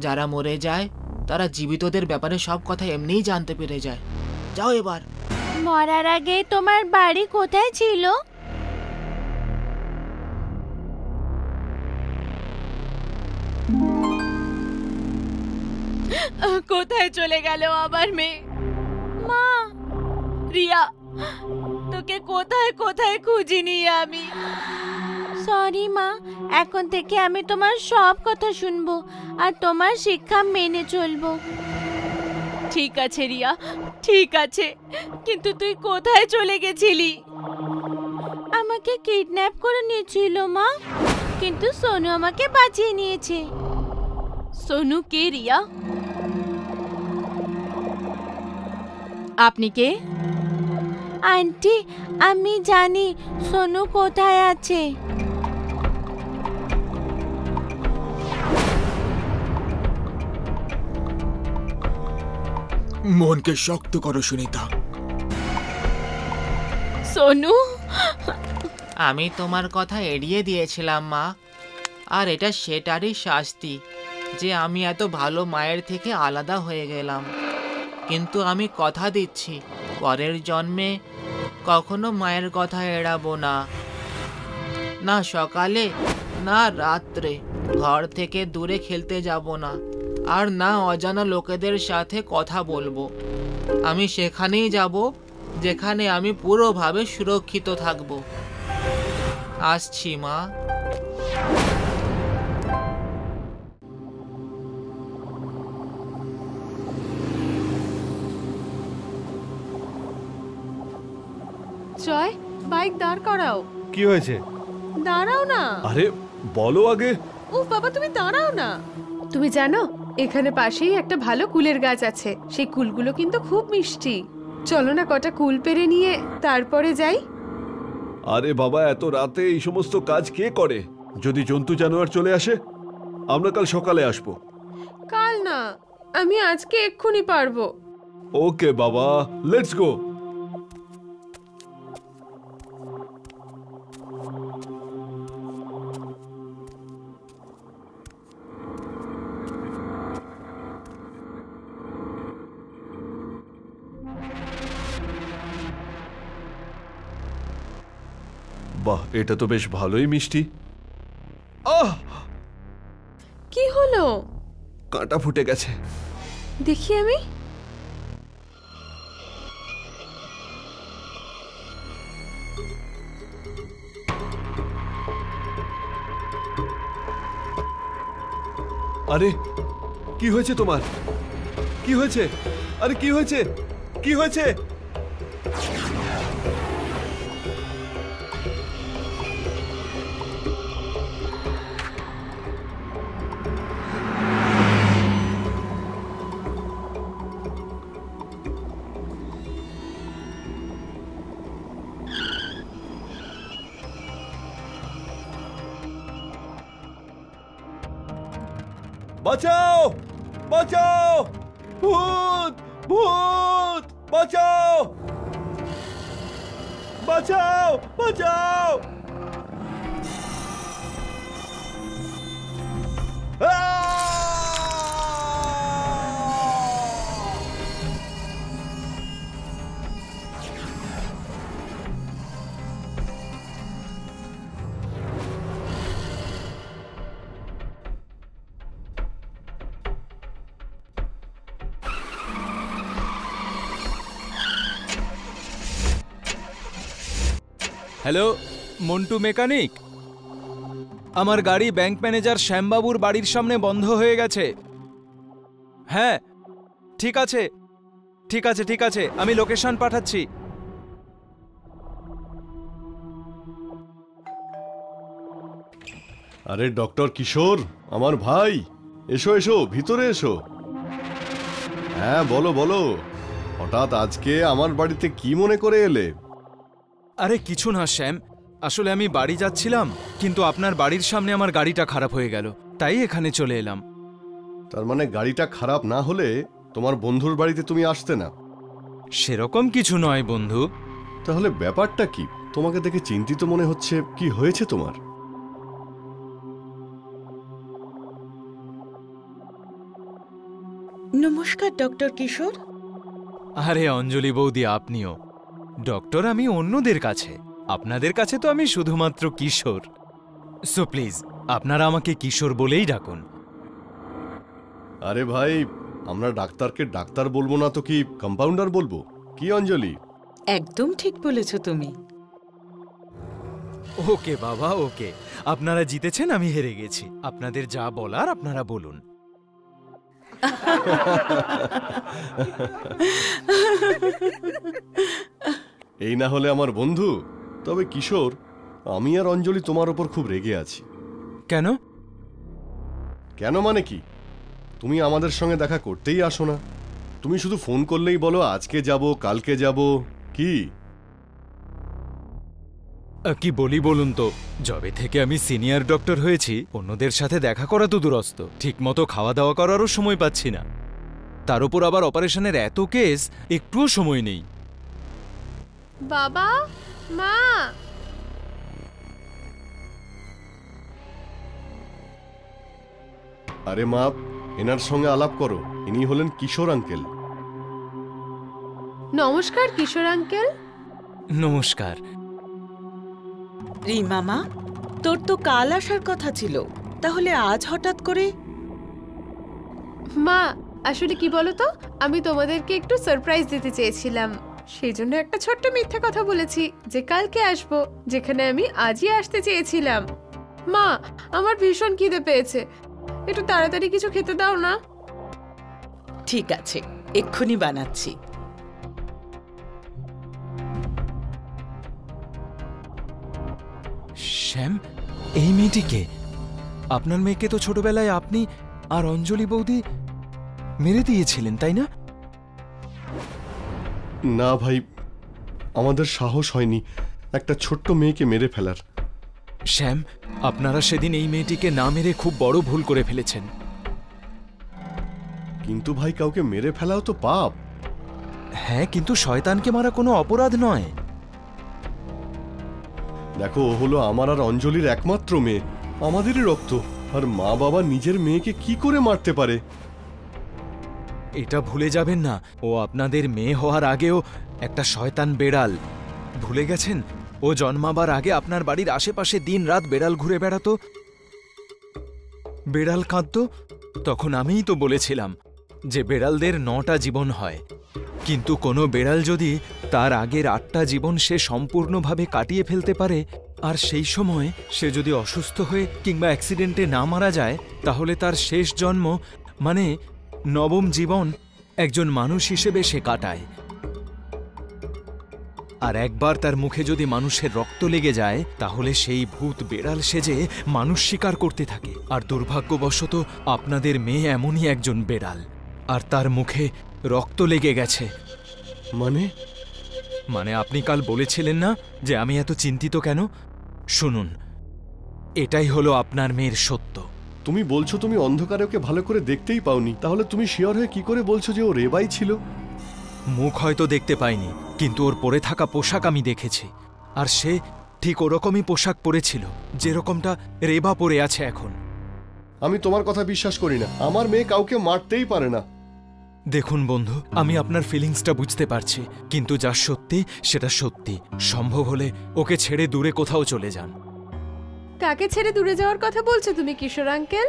যারা মরে যায় তারা জীবিতদের ব্যাপারে সব কথা এমনিই জানতে পেরে যায়। যাও এবার। মরার আগে তোমার বাড়ি কোথায় ছিল? কোথায় চলে গেল আমার মেয়ে? মা, রিয়া, তোকে কোথায় কোথায় খুঁজিনি আমি। সরি মা, এখন থেকে আমি তোমার সব কথা শুনবো আর তোমার শিক্ষা মেনে চলবো। ঠিক আছে রিয়া, ঠিক আছে, কিন্তু তুই কোথায় চলে গেছিলি? আমাকে কিডন্যাপ করে নিয়েছিল মা, কিন্তু সোনু আমাকে বাঁচিয়ে নিয়েছে। সোনু কে রিয়া? আপনি কে? আন্টি, আমি জানি সোনু কোথায় আছে। মনকে শক্ত করো সুনিতা। সোনু, আমি তোমার কথা এড়িয়ে দিয়েছিলাম মা, আর এটা সেটারই শাস্তি যে আমি এত ভালো মায়ের থেকে আলাদা হয়ে গেলাম। কিন্তু আমি কথা দিচ্ছি, পরের জন্মে কখনো মায়ের কথা এড়াবো না। না সকালে না রাত্রে ঘর থেকে দূরে খেলতে যাব না, আর না অজানা লোকেদের সাথে কথা বলবো। আমি সেখানেই যাব যেখানে আমি পুরোভাবে সুরক্ষিত থাকব। আসছি মা। জয়, বাইক দাঁড় করাও। কি হয়েছে? দাঁড়াও না। আরে বলো আগে। উফ বাবা, তুমি দাঁড়াও না। তুমি জানো এখানে পাশেই একটা ভালো কুলের গাছ আছে, সেই কুলগুলো কিন্তু খুব মিষ্টি। চলো না কটা কুল পেরে নিয়ে তারপরে যাই। আরে বাবা, এত রাতে এই সমস্ত কাজ কে করে? যদি জন্তু জানোয়ার চলে আসে? আমরা কাল সকালে আসবো। কাল না, আমি আজকে এক্ষুনি পারবো। ওকে বাবা, লেটস গো। বাহ, এটা তো বেশ ভালোই মিষ্টি। আহ, কি হলো? কাঁটা ফুটে গেছে। দেখি আমি। আরে কি হয়েছে তোমার? কি হয়েছে? আরে কি হয়েছে? কি হয়েছে? বাঁচাও, বাঁচাও, ভূত, ভূত, বাঁচাও, বাঁচাও, বাঁচাও। Hello, Montu mechanic. আমার গাড়ি ব্যাংক ম্যানেজার শ্যামবাবুর বাড়ির সামনে বন্ধ হয়ে গেছে। হ্যাঁ, ঠিক আছে, ঠিক আছে, ঠিক আছে, আমি লোকেশন পাঠাচ্ছি। আরে ডক্টর কিশোর, আমার ভাই, এসো এসো, ভিতরে এসো। হ্যাঁ বলো বলো, হঠাৎ আজকে আমার বাড়িতে কি মনে করে এলে? আরে কিছু না শ্যাম, আসলে আমি বাড়ি যাচ্ছিলাম, কিন্তু আপনার বাড়ির সামনে আমার গাড়িটা খারাপ হয়ে গেল, তাই এখানে চলে এলাম। তার মানে গাড়িটা খারাপ না হলে তোমার বন্ধুর বাড়িতে তুমি আসতে না? সেরকম কিছু নয় বন্ধু। তাহলে ব্যাপারটা কি? তোমাকে দেখে চিন্তিত মনে হচ্ছে, কি হয়েছে তোমার? নমস্কার ডক্টর কিশোর। আরে অঞ্জলি বৌদি, আপনিও? ডক্টর আমি অন্যদের কাছে, আপনাদের কাছে তো আমি শুধুমাত্র কিশোর। সো প্লিজ আপনারা আমাকে কিশোর বলেই ডাকুন। আরে ভাই, আমরা ডাক্তারকে ডাক্তার বলবো না তো কি কম্পাউন্ডার বলবো? কি অঞ্জলি? একদম ঠিক বলেছ তুমি। ওকে বাবা, ওকে। আপনারা জিতেছেন, আমি হেরে গেছি। আপনাদের যা বলার আপনারা বলুন। এই না হলে আমার বন্ধু। তবে কিশোর, আমি আর অঞ্জলি তোমার ওপর খুব রেগে আছি। কেন? কেন মানে কি? তুমি আমাদের সঙ্গে দেখা করতেই আসো না। তুমি শুধু ফোন করলেই বলো আজকে যাব, কালকে যাব। কি কি বলি বলুন তো, যবে থেকে আমি সিনিয়র ডক্টর হয়েছি অন্যদের সাথে দেখা করা তো দূরস্থ, ঠিকমতো খাওয়া দাওয়া করারও সময় পাচ্ছি না। তার উপর আবার অপারেশনের এত কেস, একটুও সময় নেই। বাবা, মা। আরে মা, এনার সঙ্গে আলাপ করো। ইনি হলেন কিশোর আঙ্কেল। নমস্কার কিশোর আঙ্কেল। নমস্কার। রিমা মা, তোর তো কাল আসার কথা ছিল, তাহলে আজ হঠাৎ করে? মা, আসলে কি বলো তো, আমি তোমাদেরকে একটু সারপ্রাইজ দিতে চেয়েছিলাম, সেই জন্য একটা ছোট্ট মিথ্যে কথা বলেছি যে কালকে আসবো, যেখানে আমি আজই আসতে চেয়েছিলাম। মা, আমার ভীষণ খিদে পেয়েছে, একটু তাড়াতাড়ি কিছু খেতে দাও না। ঠিক আছে, এক্ষুনি বানাচ্ছি। শ্যাম, এই মেয়েটিকে? আপনার মেয়েকে তো ছোটবেলায় আপনি আর অঞ্জলি বৌদি মেরে দিয়েছিলেন, তাই না? না ভাই, আমাদের সাহস হয়নি একটা ছোট্ট মেয়েকে মেরে ফেলার। শ্যাম, আপনারা সেদিন এই মেয়েটিকে না মেরে খুব বড় ভুল করে ফেলেছেন। কিন্তু ভাই, কাউকে মেরে ফেলাও তো পাপ। হ্যাঁ, কিন্তু শয়তানকে মারা কোনো অপরাধ নয়। দেখো, ও হলো আমার আর অঞ্জলির একমাত্র মেয়ে, আমাদেরই রক্ত, আর মা বাবা নিজের মেয়েকে কি করে মারতে পারে? এটা ভুলে যাবেন না, ও আপনাদের মেয়ে হওয়ার আগেও একটা শয়তান বেড়াল। ভুলে গেছেন? ও জন্মাবার আগে আপনার বাড়ির আশেপাশে দিন রাত বেড়াল ঘুরে বেড়াতো, বেড়াল কাঁদতো। তখন আমিই তো বলেছিলাম যে বেড়ালদের 9টা জীবন হয়, কিন্তু কোনো বেড়াল যদি তার আগের 8টা জীবন সে সম্পূর্ণভাবে কাটিয়ে ফেলতে পারে, আর সেই সময় সে যদি অসুস্থ হয়ে কিংবা অ্যাক্সিডেন্টে না মারা যায়, তাহলে তার শেষ জন্ম মানে 9ম জীবন একজন মানুষ হিসেবে সে কাটায়। আর একবার তার মুখে যদি মানুষের রক্ত লেগে যায়, তাহলে সেই ভূত বেড়াল সেজে মানুষ শিকার করতে থাকে। আর দুর্ভাগ্যবশত আপনাদের মেয়ে এমনই একজন বেড়াল, আর তার মুখে রক্ত লেগে গেছে। মানে আপনি কাল বলেছিলেন না যে আমি এত চিন্তিত কেন? শুনুন, এটাই হলো আপনার মেয়ের সত্য। তুমি বলছো তুমি অন্ধকারে ওকে ভালো করে দেখতেই পাওনি, তাহলে তুমি শিওর হয়ে কি করে বলছো যে ও রেবাই ছিল? মুখ হয়তো দেখতে পাইনি, কিন্তু ওর পরে থাকা পোশাক আমি দেখেছি, আর সে ঠিক ওরকমই পোশাক পরেছিল যেরকমটা রেবা পরে আছে এখন। আমি তোমার কথা বিশ্বাস করি না, আমার মেয়ে কাউকে মারতেই পারে না। দেখুন বন্ধু, আমি আপনার ফিলিংসটা বুঝতে পারছি, কিন্তু যা সত্যি সেটা সত্যি। সম্ভব হলে ওকে ছেড়ে দূরে কোথাও চলে যান। কাকে ছেড়ে দূরে যাওয়ার কথা বলছো তুমি কিশোর আঙ্কেল?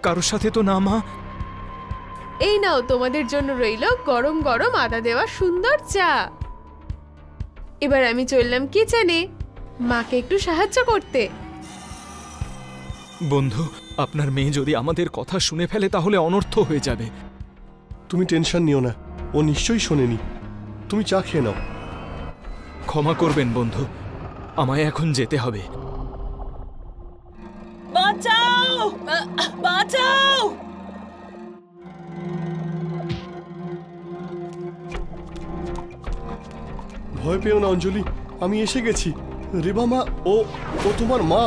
কারোর সাথে তো না মা। এই নাও, তোমাদের জন্য রইল গরম গরম আদা দেওয়া সুন্দর চা। এবার আমি চললাম কিচেনে মাকে একটু সাহায্য করতে। বন্ধু, আপনার মেয়ে যদি আমাদের কথা শুনে ফেলে তাহলে অনর্থ হয়ে যাবে। তুমি টেনশন নিও না, ও নিশ্চয়ই শোনেনি। তুমি চা খেয়ে নাও। ক্ষমা করবেন বন্ধু, আমায় এখন যেতে হবে। বাঁচাও, বাঁচাও! ভয় পেও না অঞ্জলি, আমি এসে গেছি। রেবা মা, ও তোমার মা,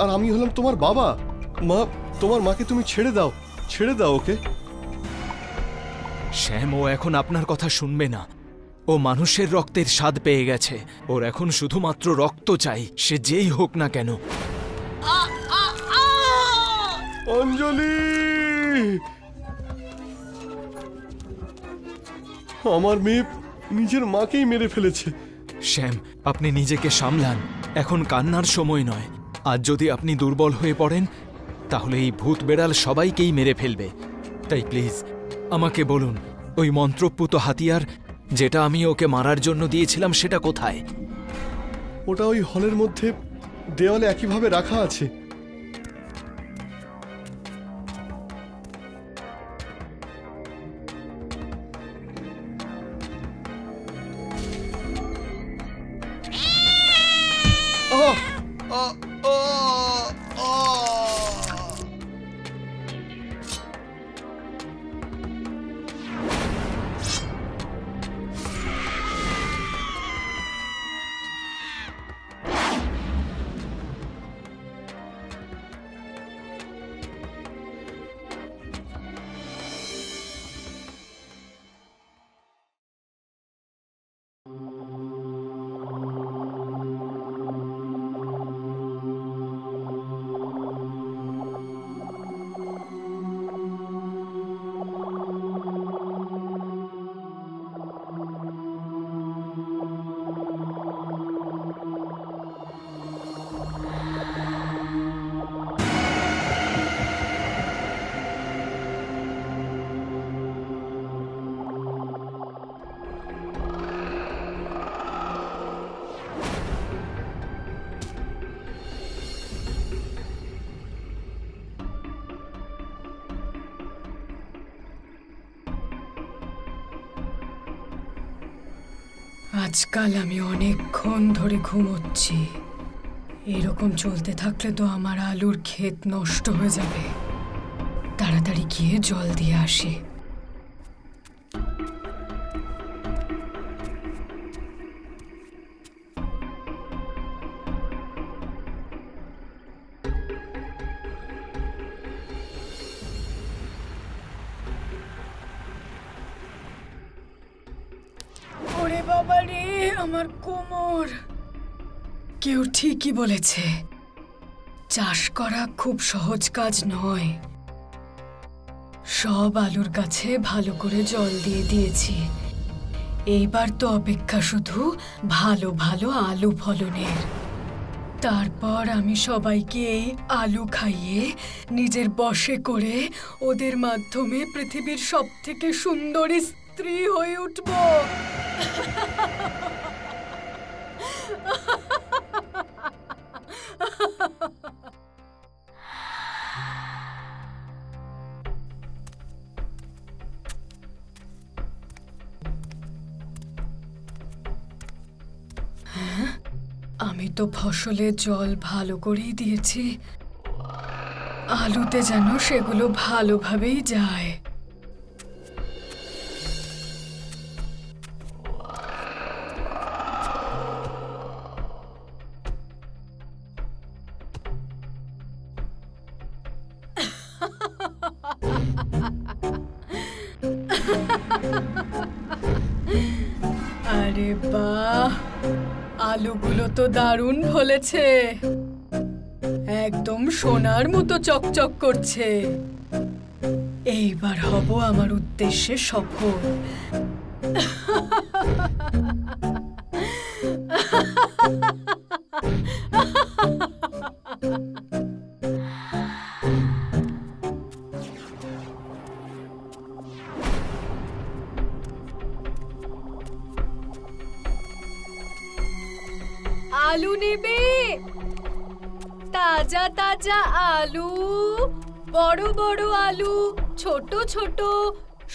আর আমি হলাম তোমার বাবা। মা, তোমার মাকে তুমি ছেড়ে দাও, ছেড়ে দাও ওকে। শ্যাম, ও এখন আপনার কথা শুনবে না। ও মানুষের রক্তের স্বাদ পেয়ে গেছে, ওর এখন শুধুমাত্র রক্ত চাই, সে যেই হোক না কেন। অঞ্জলি, আমার মেয়ে নিজের মাকেই মেরে ফেলেছে। শ্যাম, আপনি নিজেকে সামলান, এখন কান্নার সময় নয়। আজ যদি আপনি দুর্বল হয়ে পড়েন, তাহলে এই ভূত বেড়াল সবাইকেই মেরে ফেলবে। তাই প্লিজ আমাকে বলুন, ওই মন্ত্রপুত হাতিয়ার যেটা আমি ওকে মারার জন্য দিয়েছিলাম সেটা কোথায়? ওটা ওই হলের মধ্যে দেওয়ালে একইভাবে রাখা আছে। আজকাল আমি অনেকক্ষণ ধরে ঘুমোচ্ছি। এরকম চলতে থাকলে তো আমার আলুর ক্ষেত নষ্ট হয়ে যাবে। তাড়াতাড়ি গিয়ে জল দিয়ে আসি। ওরে বাবা রে, আমার কোমর। কেউ ঠিকই বলেছে, চাষ করা খুব সহজ কাজ নয়। সব আলুর গাছে ভালো করে জল দিয়ে দিয়েছি। এইবার তো অপেক্ষা শুধু ভালো ভালো আলু ফলনের। তারপর আমি সবাইকে এই আলু খাইয়ে নিজের বশে করে ওদের মাধ্যমে পৃথিবীর সবথেকে সুন্দরী স্ত্রী হয়ে উঠব। আমি তো ফসলে জল ভালো করেই দিয়েছি, আলুতে যেন সেগুলো ভালোভাবেই যায়। আরে বাহ, আলুগুলো তো দারুণ ফলেছে, একদম সোনার মতো চকচক করছে। এইবার হব আমার উদ্দেশ্যে সফল। আলু নেবে? তাজা তাজা আলু, বড় বড় আলু, ছোট ছোট,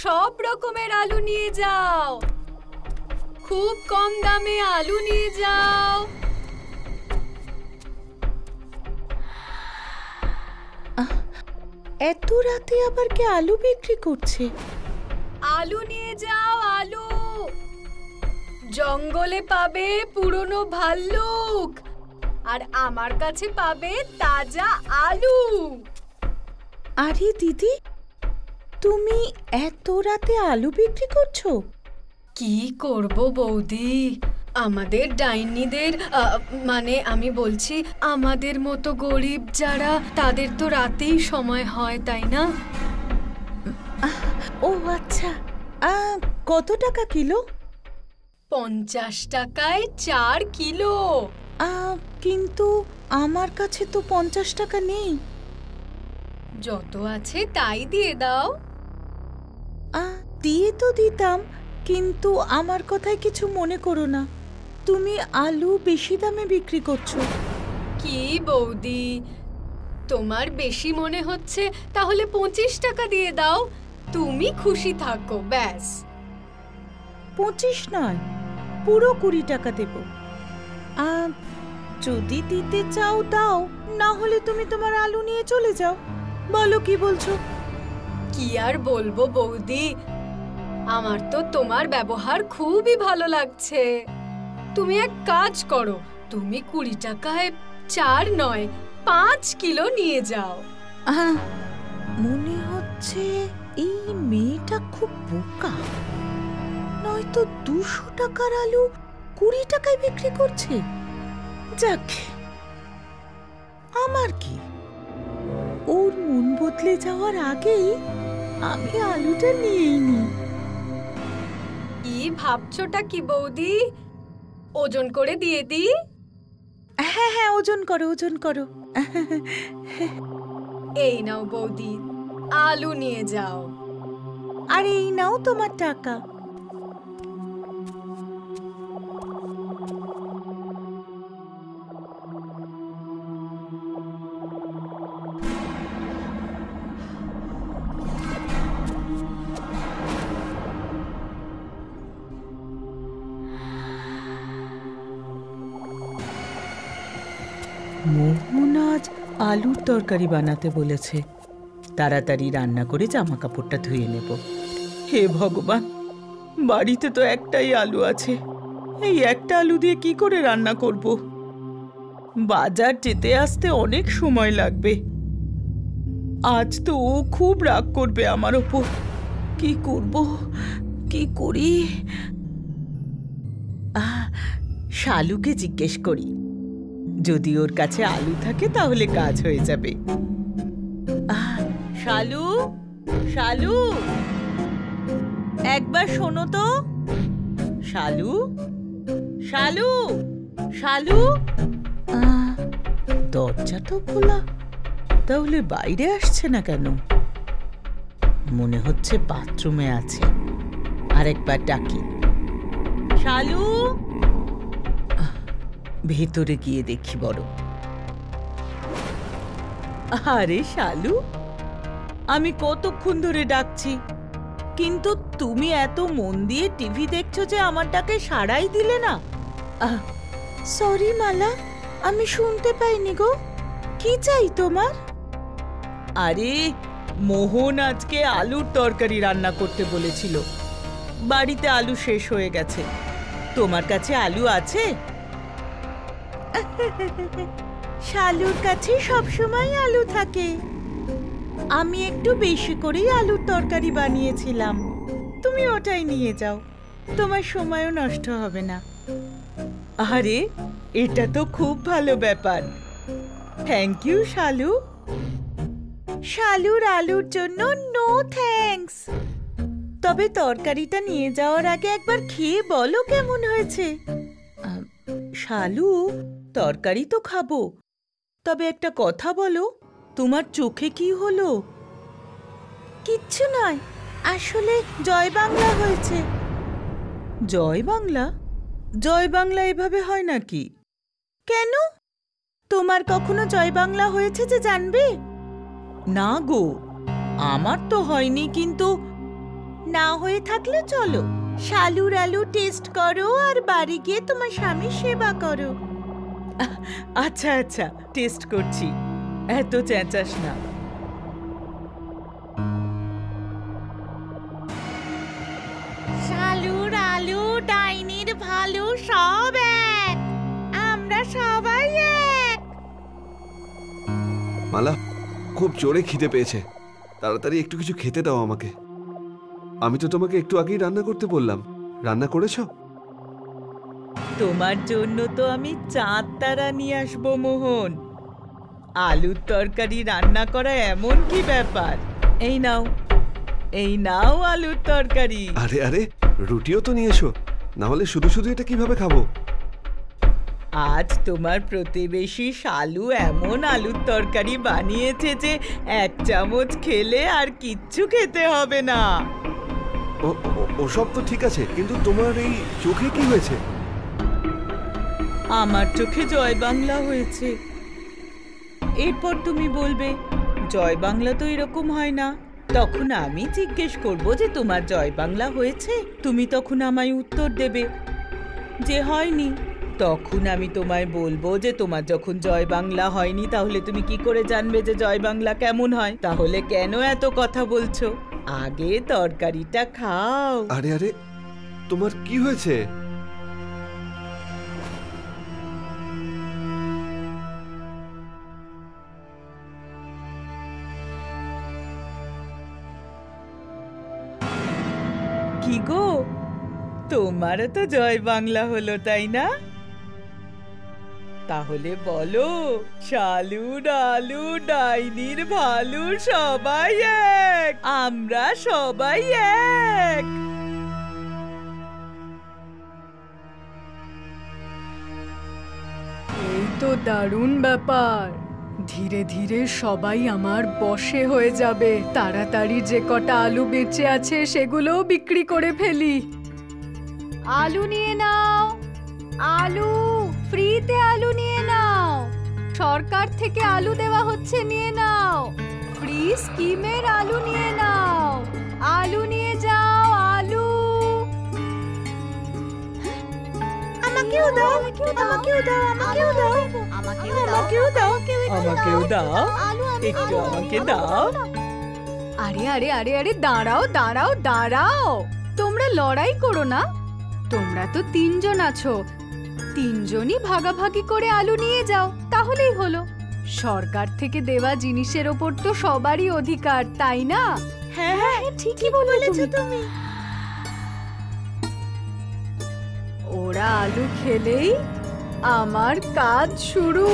সব রকমের আলু নিয়ে যাও। খুব কম দামে আলু নিয়ে যাও। এত রাতে আবার কে আলু বিক্রি করছে? আলু নিয়ে যাও, আলু। জঙ্গলে পাবে পুরনো ভাল্লুক, আর আমার কাছে পাবে তাজা আলু। আরে দিদি, তুমি এত রাতে আলু বিক্রি করছো? কি করব বৌদি, আমাদের ডাইনিদের মানে আমি বলছি আমাদের মতো গরিব যারা, তাদের তো রাতেই সময় হয়, তাই না? ও আচ্ছা, কত টাকা কিলো? 50 টাকায় 4 কিলো। কিন্তু আমার কাছে তো 50 টাকা নেই। যত আছে তাই দিয়ে দাও। দিয়ে তো দিতাম, কিন্তু আমার কথায় কিছু মনে করো না। তুমি আলু বেশি দামে বিক্রি করছো। কি বৌদি, তোমার বেশি মনে হচ্ছে, তাহলে 25 টাকা দিয়ে দাও। তুমি খুশি থাকো, ব্যাস। 25 নয়, পুরো 20 টাকা দেব। যদি দিতে চাও দাও, না হলে তুমি তোমার আলু নিয়ে চলে যাও। বলো কি বলছো? কি আর বলবো বৌদি, আমার তো তোমার ব্যবহার খুবই ভালো লাগছে। তুমি এক কাজ করো, তুমি 20 টাকায় 4 নয় 5 কিলো নিয়ে যাও। মনে হচ্ছে এই মেয়েটা খুব বোকা, নয়তো 200 টাকার আলু 20 টাকায় বিক্রি করছে। যাক, আমার কি, ওর মন বদলে যাওয়ার আগেই আমি আলুটা নিয়েই নি। কি ভাবছোটা কি বৌদি, ওজন করে দিয়ে দি? হ্যাঁ হ্যাঁ, ওজন করো, ওজন করো। এই নাও বৌদি, আলু নিয়ে যাও। আর এই নাও তোমার টাকা। মোহন আজ আলুর তরকারি বানাতে বলেছে। তাড়াতাড়ি রান্না করে জামা কাপড়টা ধুয়ে নেব। হে ভগবান, বাড়িতে তো একটাই আলু আছে, এই একটা আলু দিয়ে কি করে রান্না করব? বাজার যেতে আসতে অনেক সময় লাগবে। আজ তো ও খুব রাগ করবে আমার ওপর। কি করব, কি করি? শালুকে জিজ্ঞেস করি, যদি ওর কাছে আলু থাকে তাহলে কাজ হয়ে যাবে। শালু, শালু, একবার শোনো তো। শালু, শালু, শালু। দরজা তো খোলা, তাহলে বাইরে আসছে না কেন? মনে হচ্ছে বাথরুমে আছে। আরেকবার ডাকি, শালু। ভেতরে গিয়ে দেখি বড়। আরে শালু, আমি কতক্ষণ ধরে ডাকছি, কিন্তু তুমি এত মন দিয়ে টিভি দেখছো যে আমার ডাকে সাড়াই দিলে না। সরি মালা, আমি শুনতে পাইনি গো। কি চাই তোমার? আরে মোহন আজকে আলুর তরকারি রান্না করতে বলেছিল। বাড়িতে আলু শেষ হয়ে গেছে। তোমার কাছে আলু আছে? শালুর কাছে সবসময় আলু থাকে। আমি একটু বেশি করেই আলুর তরকারি বানিয়েছিলাম। তুমি ওটাই নিয়ে যাও, তোমার সময়ও নষ্ট হবে না। আরে এটা তো খুব ভালো ব্যাপার। থ্যাংক ইউ শালু। শালুর আলুর জন্য নো থ্যাঙ্কস। তবে তরকারিটা নিয়ে যাওয়ার আগে একবার খেয়ে বলো কেমন হয়েছে। শালু, তরকারি তো খাবো, তবে একটা কথা বলো, তোমার চোখে কি হলো? কিচ্ছু নয়, আসলে জয় বাংলা হয়েছে। জয় বাংলা? জয় বাংলা এভাবে হয় নাকি? কেন, তোমার কখনো জয় বাংলা হয়েছে যে জানবে? না গো, আমার তো হয়নি, কিন্তু না হয়ে থাকলে চলো শালুর আলু টেস্ট করো আর বাড়ি গিয়ে তোমার স্বামীর সেবা করো। আচ্ছা আচ্ছা, টেস্ট করছি, এত চেঁচাস না। শালুর আলু, ডাইনির ভালু সব এক, আমরা সবাই এক। মালা, খুব জোরে খিদে পেয়েছে, তাড়াতাড়ি একটু কিছু খেতে দাও আমাকে। আমি তো তোমাকে একটু আগেই রান্না করতে বললাম, রান্না করেছো? তোমার জন্য তো আমি চাঁদ তারা নিয়ে আসবো মোহন। আলুর তরকারি রান্না করা এমন কি ব্যাপার? এই নাও, এই নাও আলুর তরকারি। আরে আরে, রুটিও তো নিয়ে এসো, না হলে শুধু শুধু এটা কিভাবে খাবো? আজ তোমার প্রতিবেশী শালু এমন আলুর তরকারি বানিয়েছে যে এক চামচ খেলে আর কিচ্ছু খেতে হবে না। ওসব তো ঠিক আছে, কিন্তু তোমার এই চোখে কি হয়েছে? আমার চোখে জয় বাংলা হয়েছে। এরপর তুমি বলবে জয় বাংলা তো এরকম হয় না। তখন আমি জিজ্ঞেস করব যে তোমার জয় বাংলা হয়েছে, তুমি তখন আমায় উত্তর দেবে যে হয়নি। তখন আমি তোমায় বলবো যে তোমার যখন জয় বাংলা হয়নি, তাহলে তুমি কি করে জানবে যে জয় বাংলা কেমন হয়? তাহলে কেন এত কথা বলছো? আগে তরকারিটা খাও। আরে আরে, তোমার কি হয়েছে? কি গো, তোমারও তো জয় বাংলা হলো, তাই না? তাহলে বলো, শালুর আলু, ডাইনির ভালু সবাই এক, আমরা সবাই এক। এই তো দারুণ ব্যাপার। ধীরে ধীরে সবাই আমার বশে হয়ে যাবে। তাড়াতাড়ি যে কটা আলু বেঁচে আছে সেগুলোও বিক্রি করে ফেলি। আলু নিয়ে নাও, আলু ফ্রিতে, আলু নিয়ে নাও, সরকার থেকে আলু দেওয়া হচ্ছে, নিয়ে নাও। ফ্রি স্কিমের আলু নিয়ে নাও, আলু নিয়ে যাও, আলু। আমাকেও দাও, আমাকেও দাও, আমাকেও দাও, আমাকেও দাও। আমাকেও দাও, একটু আমাকে দাও। আরে আরে আরে আরে দাঁড়াও দাঁড়াও দাঁড়াও, তোমরা লড়াই করো না। তোমরা তো 3 জন আছো, 3 জনই ভাগাভাগি করে আলু নিয়ে যাও, তাহলেই হলো। সরকার থেকে দেওয়া জিনিসের ওপর তো সবারই অধিকার, তাই না? হ্যাঁ হ্যাঁ ঠিকই বলেছো তুমি। ওরা আলু খেলেই আমার কাজ শুরু।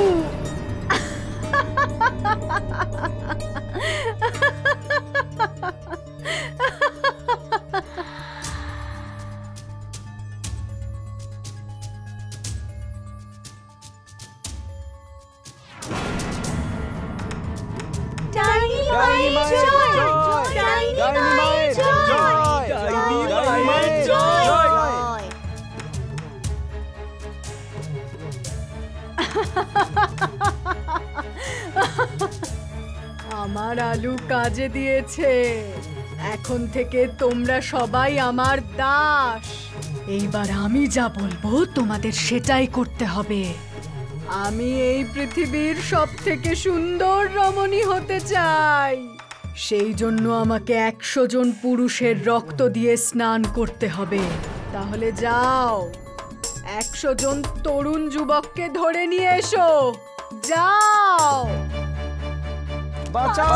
আমার আলু কাজে দিয়েছে, এখন থেকে তোমরা সবাই আমার দাস। এইবার আমি যা বলবো তোমাদের সেটাই করতে হবে। আমি এই পৃথিবীর সবথেকে সুন্দর রমণী হতে চাই, সেই জন্য আমাকে 100 জন পুরুষের রক্ত দিয়ে স্নান করতে হবে। তাহলে যাও, 100 জন তরুণ যুবককে ধরে নিয়ে এসো, যাও। বাঁচাও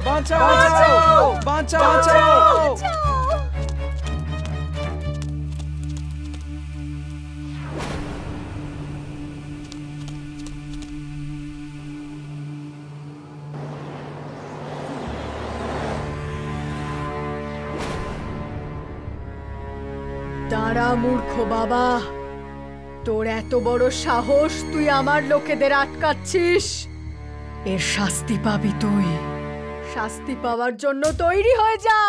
বাঁচাও বাঁচাও বাঁচাও। দাঁড়া মূর্খ বাবা, তোর এত বড় সাহস, তুই আমার লোকেদের আটকাচ্ছিস। এর শাস্তি পাবি তুই। শাস্তি পাওয়ার জন্য তৈরি হয়ে যা।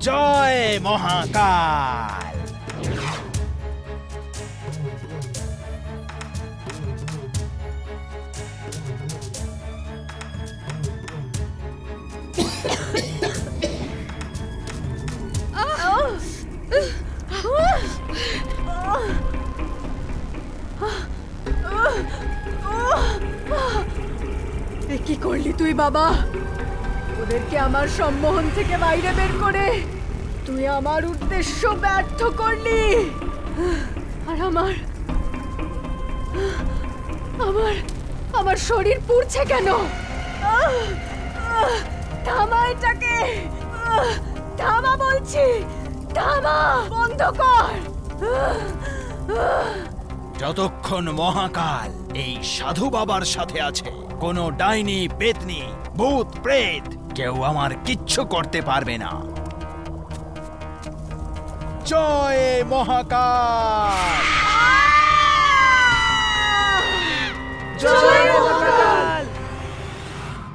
জয় মহাকাল। কি করলি তুই বাবা? ওদেরকে আমার সম্মোহন থেকে বাইরে বের করে তুই আমার উদ্দেশ্য ব্যর্থ করলি। আর আমার আমার আমার শরীর পুড়ছে কেন? থামা এটাকে, থামা বলছি, থামা, বন্ধ কর। যতক্ষণ মহাকাল এই সাধু বাবার সাথে আছে, কোনো ডাইনি পেতনি ভূত প্রেত কেউ আমার কিচ্ছু করতে পারবে না। জয় মহাকাল। জয় মহাকাল।